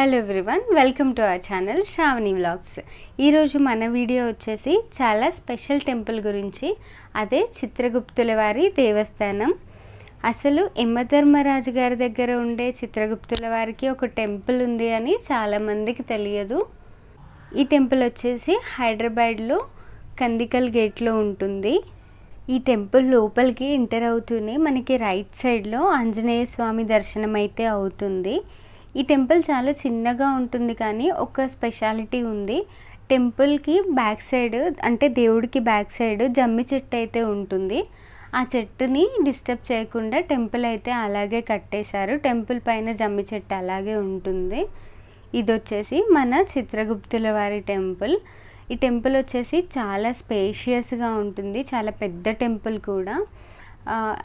Hello everyone, welcome to our channel Shravani vlogs. ఈరోజు మన video వచ్చేసి చాలా స్పెషల్ టెంపుల్ గురించి, అదే చిత్రగుప్తుల వారి దేవస్థానం. అసలు యమధర్మరాజు గారి దగ్గర ఉండే చిత్రగుప్తుల వారికి ఒక టెంపుల్ ఉంది అని చాలామందికి తెలియదు. ఈ టెంపుల్ వచ్చేసి హైదరాబాద్లో కందికల్ గేట్లో ఉంటుంది. ఈ టెంపుల్ లోపలికి ఎంటర్ అవుతూనే మనకి రైట్ సైడ్లో ఆంజనేయ స్వామి దర్శనం అయితే అవుతుంది. ఈ టెంపుల్ చాలా చిన్నగా ఉంటుంది, కానీ ఒక స్పెషాలిటీ ఉంది. టెంపుల్కి బ్యాక్ సైడ్, అంటే దేవుడికి బ్యాక్ సైడ్ జమ్మి చెట్టు అయితే ఉంటుంది. ఆ చెట్టుని డిస్టర్బ్ చేయకుండా టెంపుల్ అయితే అలాగే కట్టేశారు. టెంపుల్ పైన జమ్మి చెట్టు అలాగే ఉంటుంది. ఇది వచ్చేసి మన చిత్రగుప్తుల వారి టెంపుల్. ఈ టెంపుల్ వచ్చేసి చాలా స్పేషియస్గా ఉంటుంది, చాలా పెద్ద టెంపుల్ కూడా.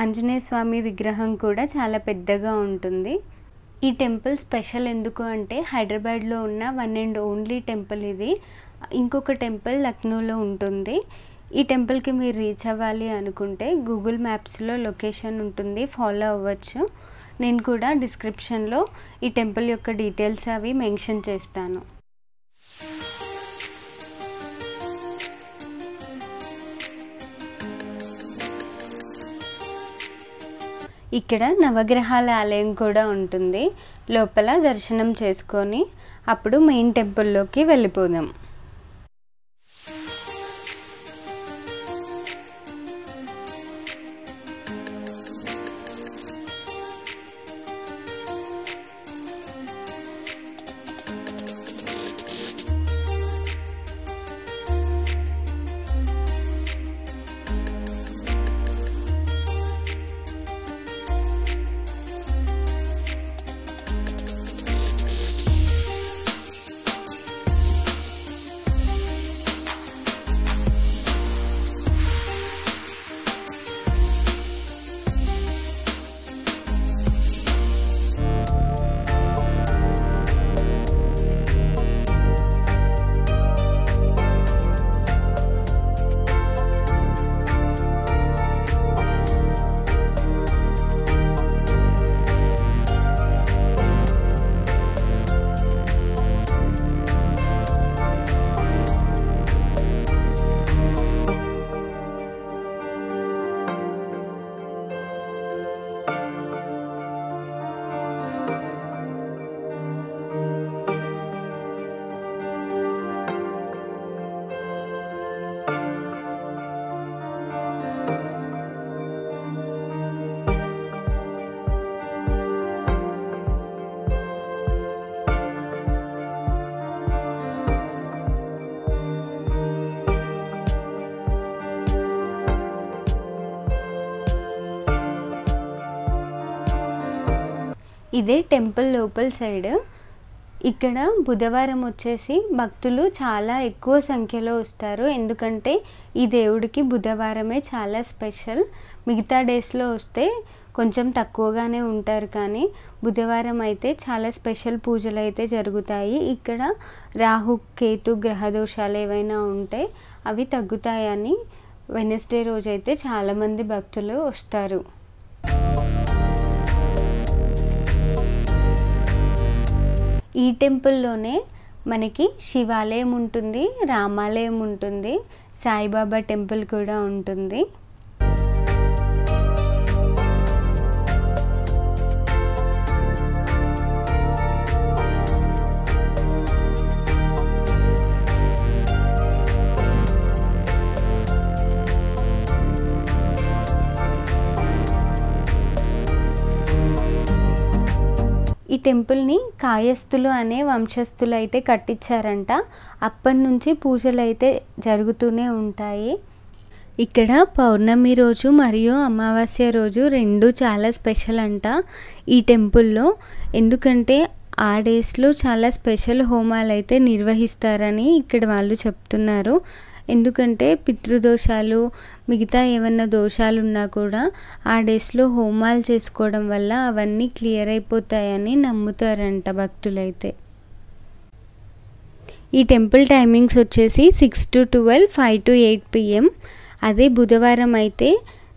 ఆంజనేయ స్వామి విగ్రహం కూడా చాలా పెద్దగా ఉంటుంది. ఈ టెంపుల్ స్పెషల్ ఎందుకు అంటే హైదరాబాద్లో ఉన్న వన్ అండ్ ఓన్లీ టెంపుల్ ఇది. ఇంకొక టెంపుల్ లక్నోలో ఉంటుంది. ఈ టెంపుల్కి మీరు రీచ్ అవ్వాలి అనుకుంటే గూగుల్ మ్యాప్స్లో లొకేషన్ ఉంటుంది, ఫాలో అవ్వచ్చు. నేను కూడా డిస్క్రిప్షన్లో ఈ టెంపుల్ యొక్క డీటెయిల్స్ అవి మెన్షన్ చేస్తాను. ఇక్కడ నవగ్రహాల ఆలయం కూడా ఉంటుంది. లోపల దర్శనం చేసుకొని అప్పుడు మెయిన్ టెంపుల్లోకి వెళ్ళిపోదాం. ఇదే టెంపుల్ లోపల సైడ్. ఇక్కడ బుధవారం వచ్చేసి భక్తులు చాలా ఎక్కువ సంఖ్యలో వస్తారు, ఎందుకంటే ఈ దేవుడికి బుధవారమే చాలా స్పెషల్. మిగతా డేస్లో వస్తే కొంచెం తక్కువగానే ఉంటారు, కానీ బుధవారం అయితే చాలా స్పెషల్ పూజలు అయితే జరుగుతాయి. ఇక్కడ రాహు కేతు గ్రహదోషాలు ఏవైనా ఉంటే అవి తగ్గుతాయని వెనస్డే రోజైతే చాలామంది భక్తులు వస్తారు. ఈ టెంపుల్లోనే మనకి శివాలయం ఉంటుంది, రామాలయం ఉంటుంది, సాయిబాబా టెంపుల్ కూడా ఉంటుంది. ఈ టెంపుల్ని కాయస్థులు అనే వంశస్థులు అయితే కట్టించారంట. అప్పటి నుంచి పూజలు అయితే జరుగుతూనే ఉంటాయి. ఇక్కడ పౌర్ణమి రోజు మరియు అమావాస్య రోజు రెండు చాలా స్పెషల్ అంట ఈ టెంపుల్లో. ఎందుకంటే ఆ డేస్లో చాలా స్పెషల్ హోమాలు అయితే నిర్వహిస్తారని ఇక్కడ వాళ్ళు చెప్తున్నారు. ఎందుకంటే పితృదోషాలు, మిగతా ఏమన్నా దోషాలు ఉన్నా కూడా ఆ డేస్లో హోమాలు చేసుకోవడం వల్ల అవన్నీ క్లియర్ అయిపోతాయని నమ్ముతారంట భక్తులైతే. ఈ టెంపుల్ టైమింగ్స్ వచ్చేసి 6 to 12, 5 to 8 PM. అదే బుధవారం అయితే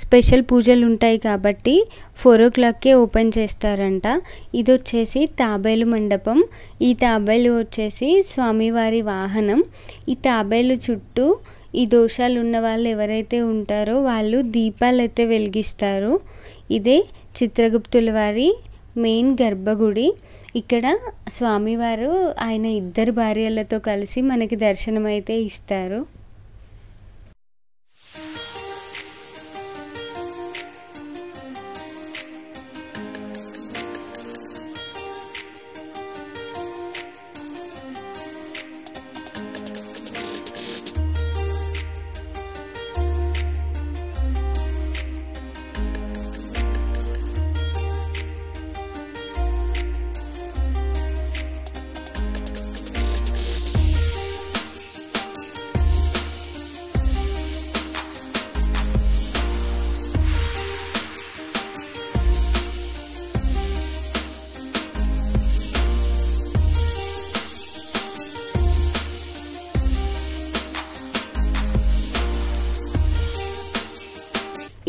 స్పెషల్ పూజలు ఉంటాయి కాబట్టి 4 o'clockకే ఓపెన్ చేస్తారంట. ఇది వచ్చేసి తాబేలు మండపం. ఈ తాబేలు వచ్చేసి స్వామివారి వాహనం. ఈ తాబేలు చుట్టూ ఈ దోషాలు ఉన్న వాళ్ళు ఎవరైతే ఉంటారో వాళ్ళు దీపాలు అయితే వెలిగిస్తారు. ఇదే చిత్రగుప్తుల వారి మెయిన్ గర్భగుడి. ఇక్కడ స్వామివారు ఆయన 2 భార్యలతో కలిసి మనకి దర్శనం అయితే ఇస్తారు.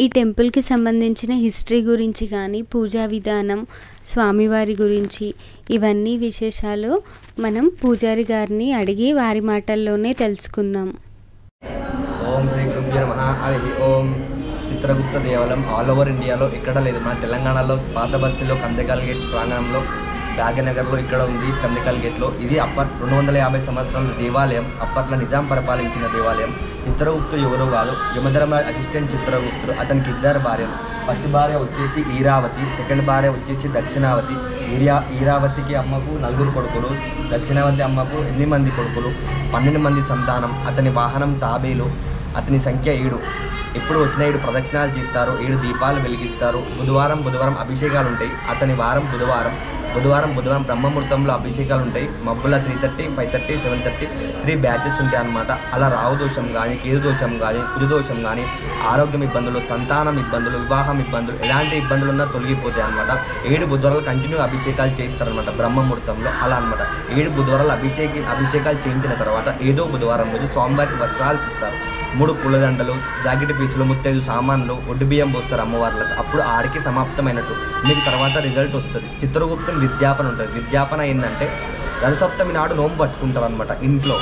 ఈ టెంపుల్కి సంబంధించిన హిస్టరీ గురించి కానీ పూజా విధానం స్వామివారి గురించి ఇవన్నీ విశేషాలు మనం పూజారి గారిని అడిగి వారి మాటల్లోనే తెలుసుకుందాం. ఓం శ్రీ గురుభ్యో నమః. హరి ఓం. చిత్రగుప్త దేవాలయం ఆల్ ఓవర్ ఇండియాలో ఎక్కడ లేదు. మన తెలంగాణలో పాత బస్తీలో కందెకాల్ గేట్ ప్రాంగణంలో భాగ్యనగర్లో ఇక్కడ ఉంది. కందెకాల్ గేట్లో ఇది 250 సంవత్సరాల దేవాలయం. అప్పట్లో నిజాం పరిపాలించిన దేవాలయం. చిత్రగుప్తుడు ఎవరో కాదు, యమధర్మరాజ్ అసిస్టెంట్ చిత్రగుప్తుడు. అతనికి 2 భార్యలు. ఫస్ట్ భార్య వచ్చేసి ఈరావతి, సెకండ్ భార్య వచ్చేసి దక్షిణావతి. ఈరావతికి అమ్మకు 4 కొడుకులు, దక్షిణావతి అమ్మకు 8 మంది కొడుకులు, 12 మంది సంతానం. అతని వాహనం తాబేలు. అతని సంఖ్య 7. ఎప్పుడు వచ్చినా 7 ప్రదక్షిణాలు చేస్తారు, 7 దీపాలు వెలిగిస్తారు. బుధవారం అభిషేకాలు ఉంటాయి. అతని వారం బుధవారం బ్రహ్మముహూర్తంలో అభిషేకాలు ఉంటాయి. మబ్బుల 3:30, 5:30, 7:30 3 బ్యాచెస్ ఉంటాయి అన్నమాట. అలా రావు దోషం కానీ, కేతు దోషం కానీ, కుజ దోషం కానీ, ఆరోగ్యం ఇబ్బందులు, సంతానం ఇబ్బందులు, వివాహం ఇబ్బందులు, ఎలాంటి ఇబ్బందులు ఉన్నా తొలగిపోతాయి అనమాట. 7 బుధవారాలు కంటిన్యూ అభిషేకాలు చేస్తారనమాట బ్రహ్మముహూర్తంలో. అలా అనమాట 7 బుధవారాలు అభిషేకాలు చేయించిన తర్వాత ఏదో బుధవారం రోజు స్వామివారికి వస్త్రాలు ఇస్తారు. 3 పూలదండలు, జాకెట్ పీచులు, ముత్తైదు సామాన్లు, ఒడ్డు బియ్యం పోస్తారు అమ్మవార్లకు. అప్పుడు 6కి సమాప్తమైనట్టు. మీకు తర్వాత రిజల్ట్ వస్తుంది. చిత్రగుప్తుని విద్యాపన ఉంటుంది. విద్యాపన ఏంటంటే రథసప్తమి నాడు నోము పట్టుకుంటారు అనమాట ఇంట్లో.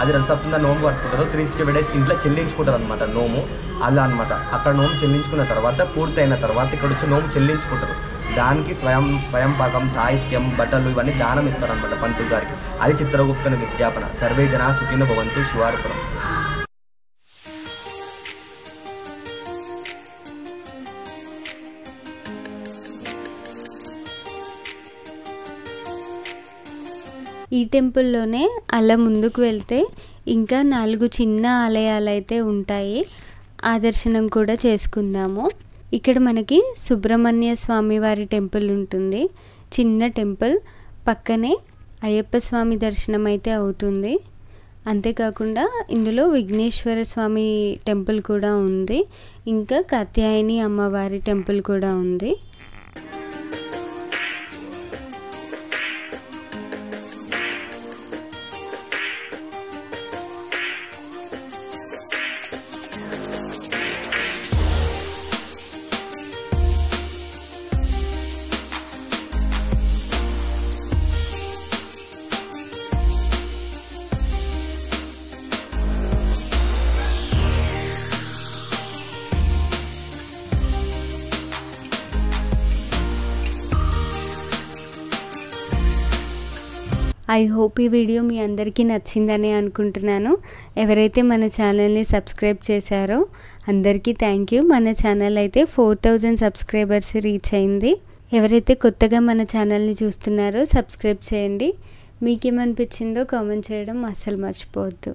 అది రథసప్తమి నోము పట్టుకుంటారు. 365 days ఇంట్లో చెల్లించుకుంటారు అనమాట నోము. అలా అనమాట. అక్కడ నోము చెల్లించుకున్న తర్వాత పూర్తయిన తర్వాత ఇక్కడ వచ్చి నోము చెల్లించుకుంటారు. దానికి స్వయం పాకం, సాహిత్యం, బట్టలు ఇవన్నీ దానం ఇస్తారనమాట పంతులు గారికి. అది చిత్రగుప్తుని విద్యాపన. సర్వే జనా సుఖినో భవంతు. శివార్పణం. ఈ టెంపుల్లోనే అలా ముందుకు వెళ్తే ఇంకా 4 చిన్న ఆలయాలు అయితే ఉంటాయి. ఆ దర్శనం కూడా చేసుకుందాము. ఇక్కడ మనకి సుబ్రహ్మణ్య స్వామి వారి టెంపుల్ ఉంటుంది. చిన్న టెంపుల్ పక్కనే అయ్యప్ప స్వామి దర్శనం అయితే అవుతుంది. అంతేకాకుండా ఇందులో విఘ్నేశ్వర స్వామి టెంపుల్ కూడా ఉంది. ఇంకా కాత్యాయని అమ్మవారి టెంపుల్ కూడా ఉంది. ఐ హోప్ ఈ వీడియో మీ అందరికీ నచ్చిందని అనుకుంటున్నాను. ఎవరైతే మన ఛానల్ని సబ్స్క్రైబ్ చేశారో అందరికీ థ్యాంక్ యూ. మన ఛానల్ అయితే 4000 సబ్స్క్రైబర్స్ రీచ్ అయింది. ఎవరైతే కొత్తగా మన ఛానల్ని చూస్తున్నారో సబ్స్క్రైబ్ చేయండి. మీకేమనిపించిందో కామెంట్ చేయడం అస్సలు మర్చిపోవద్దు.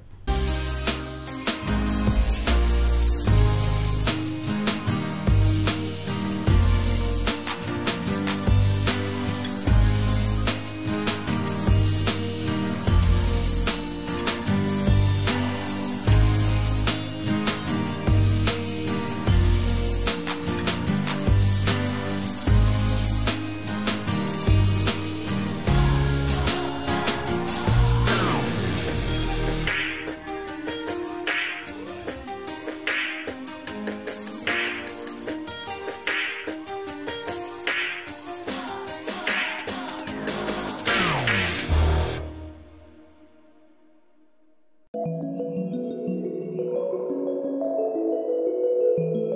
you.